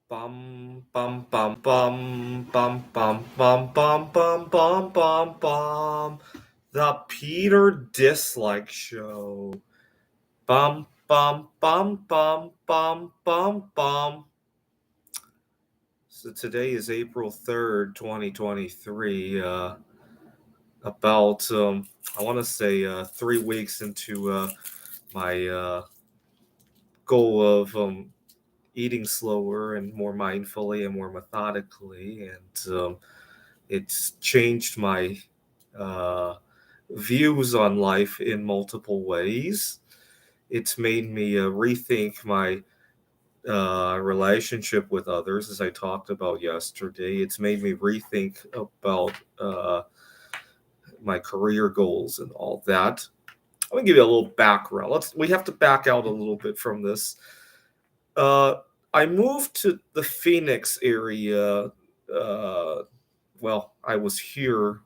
Bum bum bum bum bum bum bum bum bum bum bum bum. The Peter Dislike Show. Bum bum bum bum bum bum bum. So today is April 3rd, 2023. About I want to say 3 weeks into my goal of eating slower and more mindfully and more methodically, and it's changed my uh, views on life in multiple ways. It's made me rethink my relationship with others, as I talked about yesterday. It's made me rethink about my career goals and all that. Let me give you a little background. We have to back out a little bit from this. Uh, I moved to the Phoenix area. I was here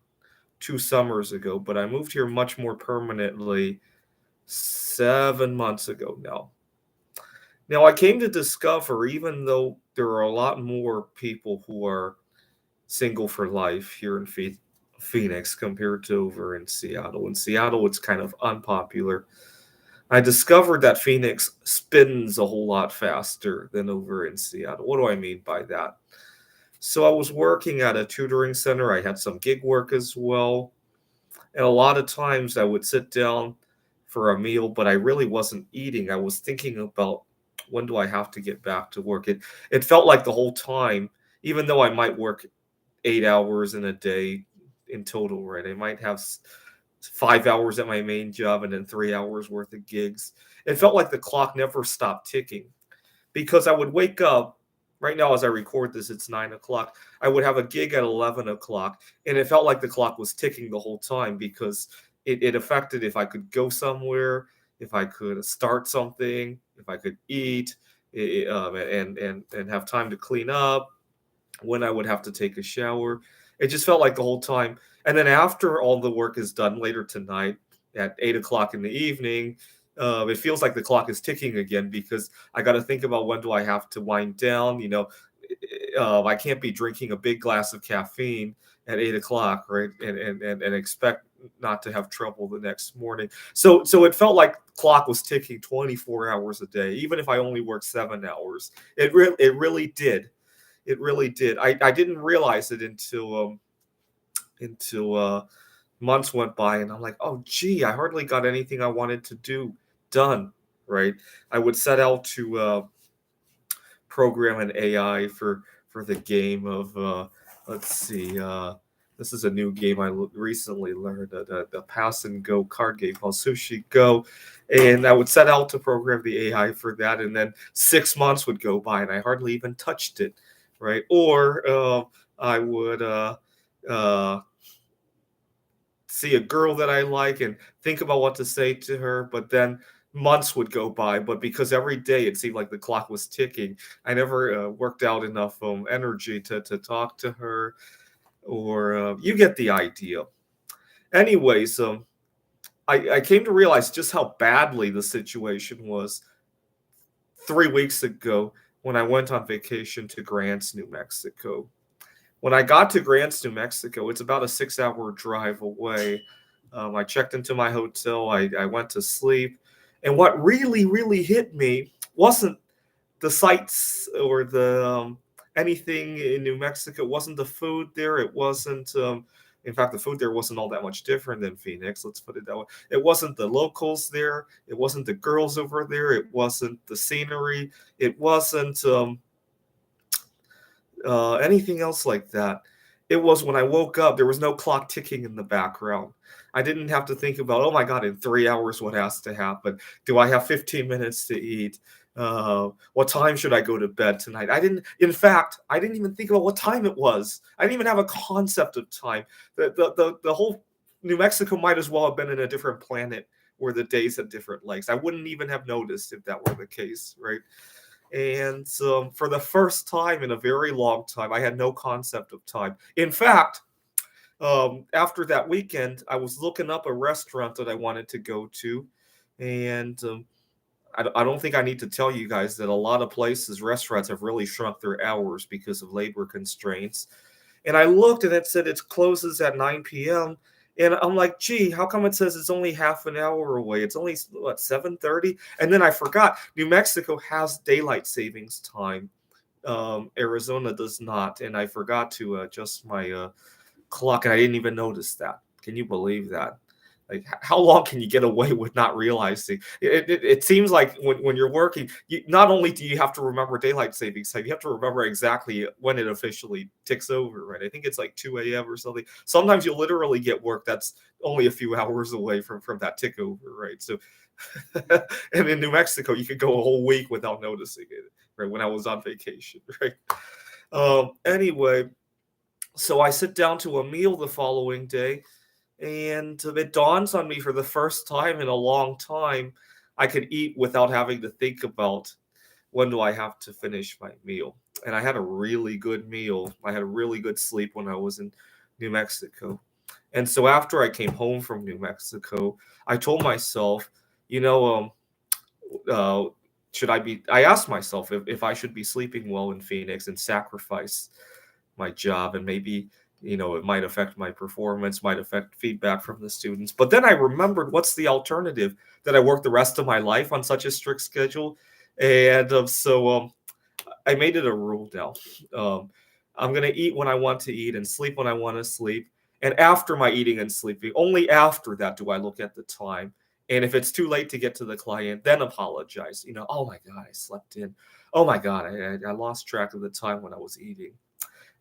2 summers ago, but I moved here much more permanently 7 months ago now. Now, I came to discover, even though there are a lot more people who are single for life here in Phoenix compared to over in Seattle. In Seattle, it's kind of unpopular. I discovered that Phoenix spins a whole lot faster than over in Seattle. What do I mean by that? So I was working at a tutoring center. I had some gig work as well. And a lot of times I would sit down for a meal, but I really wasn't eating. I was thinking about, when do I have to get back to work? It felt like the whole time, even though I might work 8 hours in a day in total, right? I might have 5 hours at my main job and then 3 hours worth of gigs. It felt like the clock never stopped ticking, because I would wake up. Right now, as I record this, it's 9 o'clock. I would have a gig at 11 o'clock, and it felt like the clock was ticking the whole time, because it affected if I could go somewhere, if I could start something, if I could eat, and have time to clean up, when I would have to take a shower. It just felt like the whole time. And then after all the work is done later tonight at 8 o'clock in the evening, it feels like the clock is ticking again, because I got to think about, when do I have to wind down. I can't be drinking a big glass of caffeine at 8 o'clock, right? And expect not to have trouble the next morning. So it felt like the clock was ticking 24 hours a day, even if I only worked 7 hours. It really did. It really did. I didn't realize it until months went by, and I'm like, oh gee, I hardly got anything I wanted to do done. Right? I would set out to program an AI for the game of let's see. This is a new game I recently learned, the pass and go card game called Sushi Go, and I would set out to program the AI for that, and then 6 months would go by, and I hardly even touched it, right? Or I would uh, see a girl that I like and think about what to say to her, but then months would go by. But because every day it seemed like the clock was ticking, I never worked out enough energy to talk to her, or you get the idea. Anyways, I came to realize just how badly the situation was 3 weeks ago, when I went on vacation to Grants, New Mexico. When I got to Grants, New Mexico, it's about a 6 hour drive away. I checked into my hotel, I went to sleep. And what really, really hit me wasn't the sights or the anything in New Mexico. It wasn't the food there. It wasn't, in fact, the food there wasn't all that much different than Phoenix. Let's put it that way. It wasn't the locals there. It wasn't the girls over there. It wasn't the scenery. It wasn't anything else like that. It was, when I woke up, there was no clock ticking in the background. I didn't have to think about, oh my God, in 3 hours, what has to happen? Do I have 15 minutes to eat? What time should I go to bed tonight? In fact, I didn't even think about what time it was. I didn't even have a concept of time. The whole New Mexico might as well have been in a different planet, where the days had different lengths. I wouldn't even have noticed if that were the case, right? And for the first time in a very long time, I had no concept of time. In fact, after that weekend, I was looking up a restaurant that I wanted to go to, and I don't think I need to tell you guys that a lot of places, restaurants have really shrunk their hours because of labor constraints. And I looked and it said it closes at 9 p.m. And I'm like, gee, how come it says it's only half an hour away? It's only what, 7:30? And then I forgot New Mexico has daylight savings time. Arizona does not, and I forgot to adjust my clock, and I didn't even notice that. Can you believe that? Like, how long can you get away with not realizing? It seems like when you're working, not only do you have to remember daylight savings time, you have to remember exactly when it officially ticks over, right? I think it's like 2 a.m. or something. Sometimes you literally get work that's only a few hours away from that tick over, right? So, and in New Mexico, you could go a whole week without noticing it, right? When I was on vacation, right? Anyway, so I sit down to a meal the following day, and it dawns on me for the first time in a long time, I could eat without having to think about when do I have to finish my meal. And I had a really good meal. I had a really good sleep when I was in New Mexico. And so after I came home from New Mexico, I told myself, you know, uh, I asked myself if I should be sleeping well in Phoenix and sacrifice my job, and maybe it might affect my performance, might affect feedback from the students. But then I remembered, what's the alternative? That I work the rest of my life on such a strict schedule? And I made it a rule now. um, I'm going to eat when I want to eat and sleep when I want to sleep, and after my eating and sleeping, only after that do I look at the time. And if it's too late to get to the client, then apologize. Oh my god, I slept in. Oh my god, I lost track of the time when I was eating.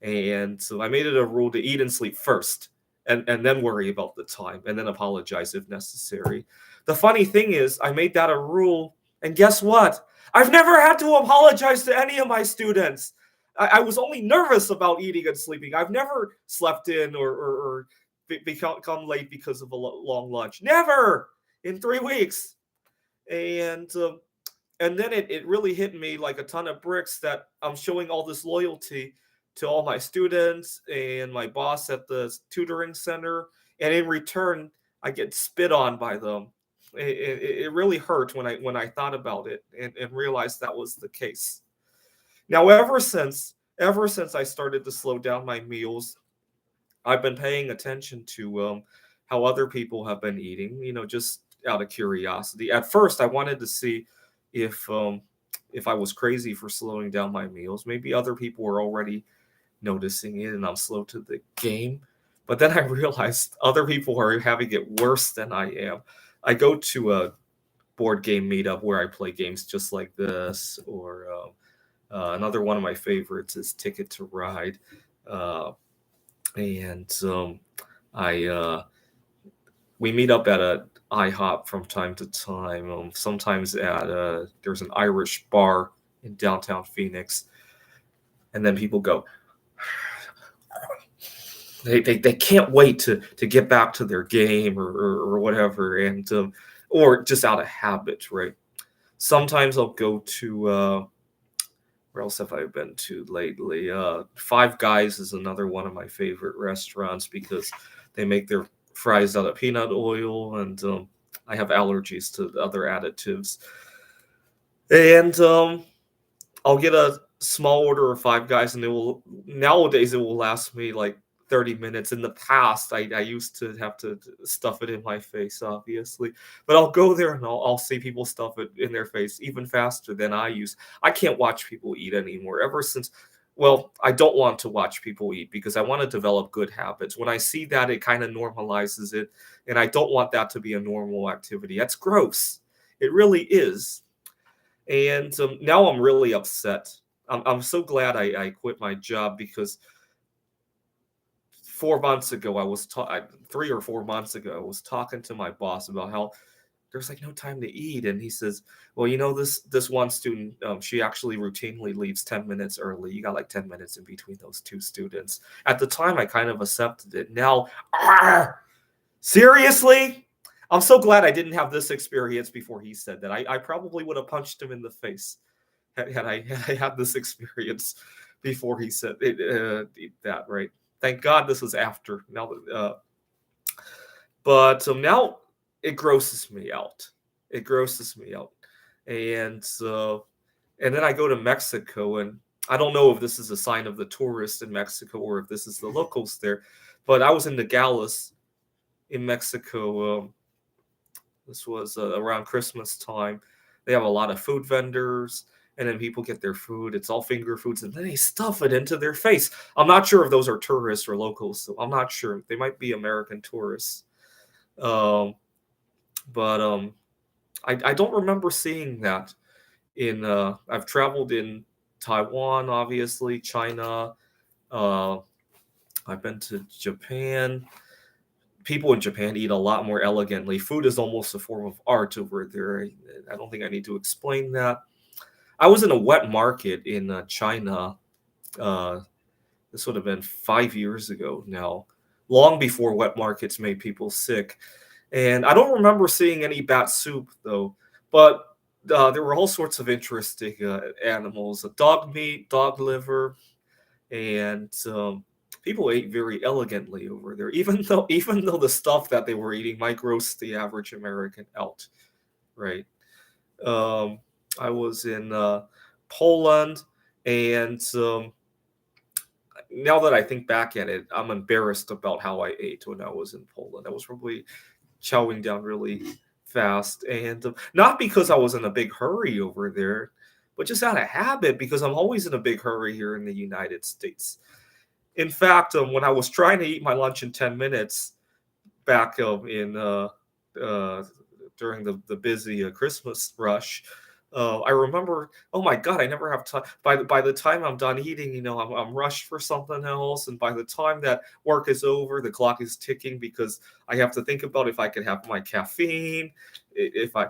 And so I made it a rule to eat and sleep first, and then worry about the time, and then apologize if necessary. The funny thing is, I made that a rule, and guess what? I've never had to apologize to any of my students. I was only nervous about eating and sleeping. I've never slept in or become late because of a long lunch. Never in 3 weeks. And and then it really hit me like a ton of bricks that I'm showing all this loyalty to all my students and my boss at the tutoring center, and in return, I get spit on by them. It really hurt when I thought about it, and realized that was the case. Now, ever since I started to slow down my meals, I've been paying attention to how other people have been eating. Just out of curiosity. At first, I wanted to see if um, if I was crazy for slowing down my meals. Maybe other people were already noticing it, and I'm slow to the game. But then I realized other people are having it worse than I am. I go to a board game meetup where I play games just like this, or another one of my favorites is Ticket to Ride. Uh, and I We meet up at a IHOP from time to time. Sometimes at there's an Irish bar in downtown Phoenix, and then people go. They can't wait to get back to their game, or whatever, and or just out of habit, right? Sometimes I'll go to where else have I been to lately? Five Guys is another one of my favorite restaurants because they make their fries out of peanut oil, and I have allergies to the other additives. And I'll get a small order of Five Guys, and it will last me like 30 minutes. In the past, I used to have to stuff it in my face, obviously, but I'll go there and I'll see people stuff it in their face even faster than I use. I can't watch people eat anymore. Well, I don't want to watch people eat because I want to develop good habits. When I see that, it kind of normalizes it, and I don't want that to be a normal activity. That's gross. It really is. And now I'm really upset. I'm so glad I quit my job because 4 months ago, 3 or 4 months ago, I was talking to my boss about how there's like no time to eat, and he says, "Well, this one student, she actually routinely leaves 10 minutes early. You got like 10 minutes in between those two students." At the time, I kind of accepted it. Now, seriously, I'm so glad I didn't have this experience before he said that. I probably would have punched him in the face had I had this experience before he said that. Right? Thank God this was after. But now it grosses me out. It grosses me out. And then I go to Mexico, and I don't know if this is a sign of the tourists in Mexico or if this is the locals there, but I was in Nogales in Mexico. This was around Christmas time. They have a lot of food vendors, and then people get their food. It's all finger foods, and then they stuff it into their face. I'm not sure if those are tourists or locals, so I'm not sure. They might be American tourists. Um, but I don't remember seeing that in. I've traveled in Taiwan, obviously, China. Uh, I've been to Japan. People in Japan eat a lot more elegantly. Food is almost a form of art over there. I don't think I need to explain that. I was in a wet market in China. Uh, this would have been 5 years ago now, long before wet markets made people sick. And I don't remember seeing any bat soup though, but there were all sorts of interesting animals: dog meat, dog liver, and people ate very elegantly over there. Even though the stuff that they were eating might gross the average American out, right? Um, I was in Poland, and now that I think back at it, I'm embarrassed about how I ate when I was in Poland. I was probably chowing down really fast, and not because I was in a big hurry over there, but just out of habit because I'm always in a big hurry here in the United States. In fact, when I was trying to eat my lunch in 10 minutes back in uh, during the busy Christmas rush, I remember, oh my God, I never have time. By the time I'm done eating, I'm rushed for something else, and by the time that work is over, the clock is ticking because I have to think about if I could have my caffeine. If I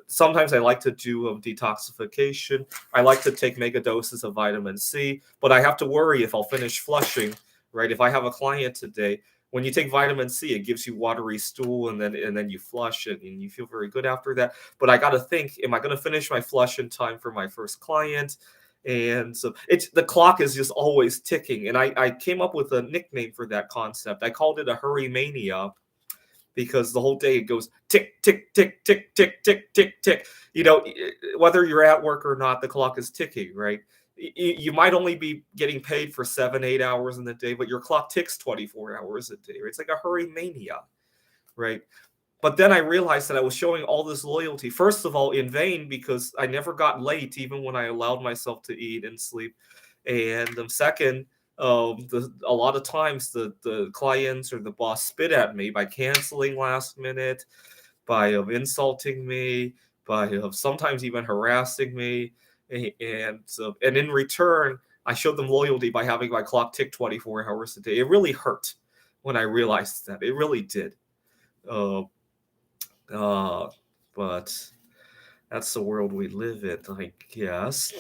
Sometimes I like to do detoxification. I like to take mega doses of vitamin C, but I have to worry if I'll finish flushing. Right? If I have a client today, when you take vitamin C, it gives you watery stool, and then you flush it, and you feel very good after that. But I got to think, am I going to finish my flush in time for my first client? And so it's the clock is just always ticking. And I came up with a nickname for that concept. I called it a hurry mania because the whole day it goes tick, tick, tick, tick, tick, tick, tick, tick. Whether you're at work or not, the clock is ticking, right? You might only be getting paid for 7, 8 hours in the day, but your clock ticks 24 hours a day. Right? It's like a hurry mania, right? But then I realized that I was showing all this loyalty, first of all, in vain, because I never got late, even when I allowed myself to eat and sleep. And second, a lot of times the clients or the boss spit at me by canceling last minute, by insulting me, by sometimes even harassing me, and in return, I showed them loyalty by having my clock tick 24 hours a day. It really hurt when I realized that. It really did. Uh, uh, but that's the world we live in, I guess.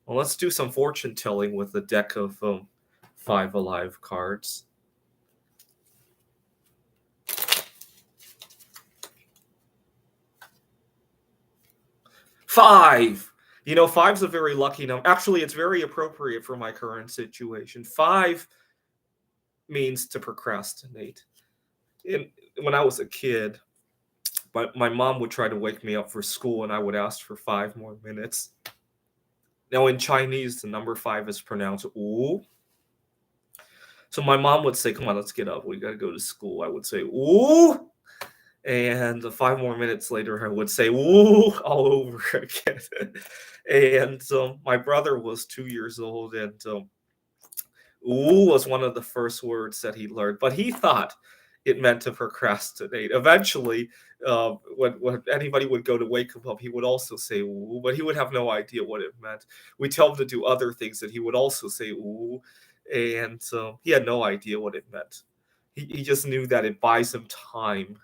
Well, let's do some fortune telling with a deck of 5 alive cards. 5. Five's a very lucky number. Actually, it's very appropriate for my current situation. 5 means to procrastinate. When I was a kid, my mom would try to wake me up for school, and I would ask for 5 more minutes. Now, in Chinese, the number 5 is pronounced "wu." So my mom would say, "Come on, let's get up. We got to go to school." I would say "wu," and 5 more minutes later, I would say "wu" all over again. And my brother was 2 years old, and "wu" was one of the first words that he learned, but he thought it meant to procrastinate. Eventually, when anybody would go to wake him up, he would also say "ooh," but he would have no idea what it meant. We tell him to do other things, and he would also say "ooh," and he had no idea what it meant. He just knew that it buys him time,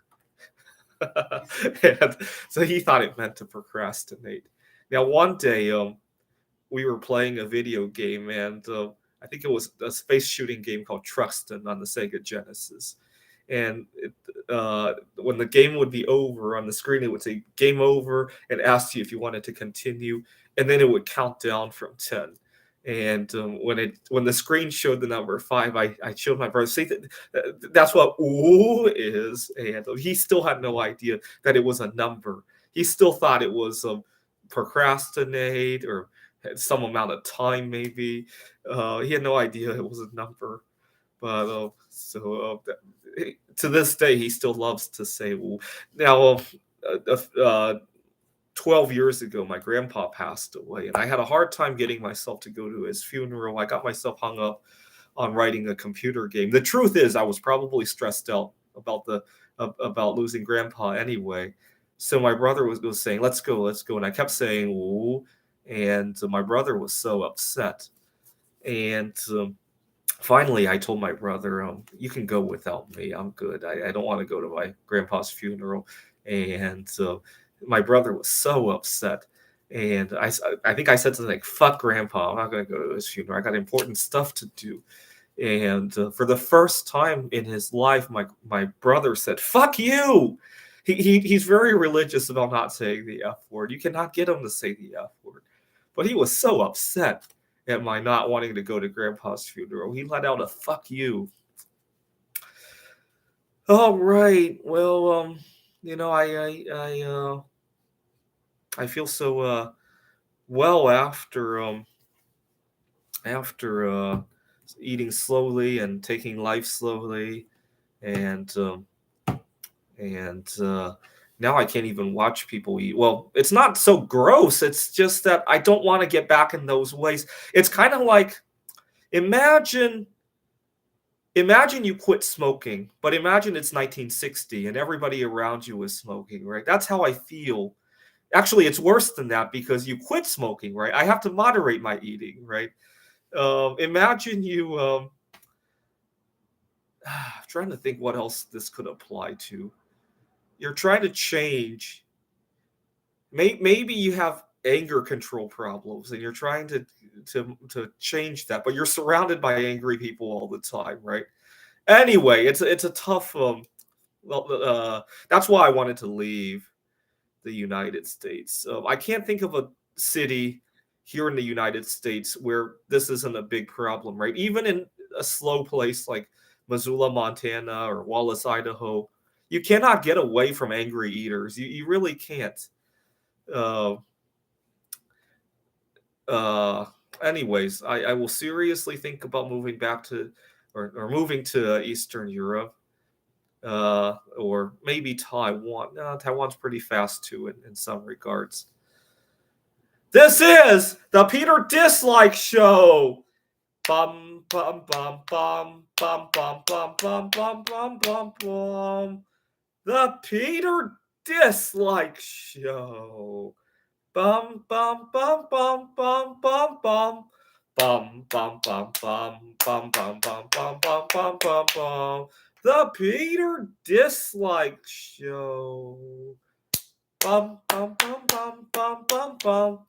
and so he thought it meant to procrastinate. Now, one day, we were playing a video game, and I think it was a space shooting game called Truxton on the Sega Genesis. And when the game would be over on the screen, it would say "game over" and ask you if you wanted to continue, and then it would count down from 10. And when the screen showed the number 5, I showed my brother, see, that's what "ooh" is, and he still had no idea that it was a number. He still thought it was procrastinate or had some amount of time, maybe. He had no idea it was a number. But to this day, he still loves to say, "Well." Now, 12 years ago, my grandpa passed away, and I had a hard time getting myself to go to his funeral. I got myself hung up on writing a computer game. The truth is, I was probably stressed out about losing grandpa anyway. So my brother was saying, let's go," and I kept saying, "Ooh," and my brother was so upset. And finally, I told my brother, "You can go without me. I'm good. I don't want to go to my grandpa's funeral." And my brother was so upset. And I think I said something like, "Fuck grandpa. I'm not going to go to his funeral. I got important stuff to do." And for the first time in his life, my brother said, "Fuck you." He's very religious about not saying the F word. You cannot get him to say the F word. But he was so upset at my not wanting to go to grandpa's funeral. He let out a "fuck you." All right. Well, you know, I feel so well after eating slowly and taking life slowly, and now I can't even watch people eat. Well, it's not so gross. It's just that I don't want to get back in those ways. It's kind of like, imagine you quit smoking, but imagine it's 1960 and everybody around you is smoking, right? That's how I feel. Actually, it's worse than that because you quit smoking, right? I have to moderate my eating, right? Imagine you. I'm trying to think what else this could apply to. You're trying to change. Maybe you have anger control problems and you're trying to change that, but you're surrounded by angry people all the time, right? Anyway, it's a tough. Well, that's why I wanted to leave the United States. I can't think of a city here in the United States where this isn't a big problem, right? Even in a slow place like Missoula, Montana, or Wallace, Idaho, you cannot get away from angry eaters. You really can't. Uh, uh, anyways, I will seriously think about moving back to or moving to Eastern Europe, or maybe Taiwan. Taiwan's pretty fast too in some regards. This is the Peter Dislike Show. Bum bum bum bum bum bum bum bum bum bum bum bum. The Peter Dislike Show. Bum bum bum bum bum bum bum. Bum bum bum bum bum bum bum bum bum bum bum bum. The Peter Dislike Show. Bum bum bum bum bum bum bum.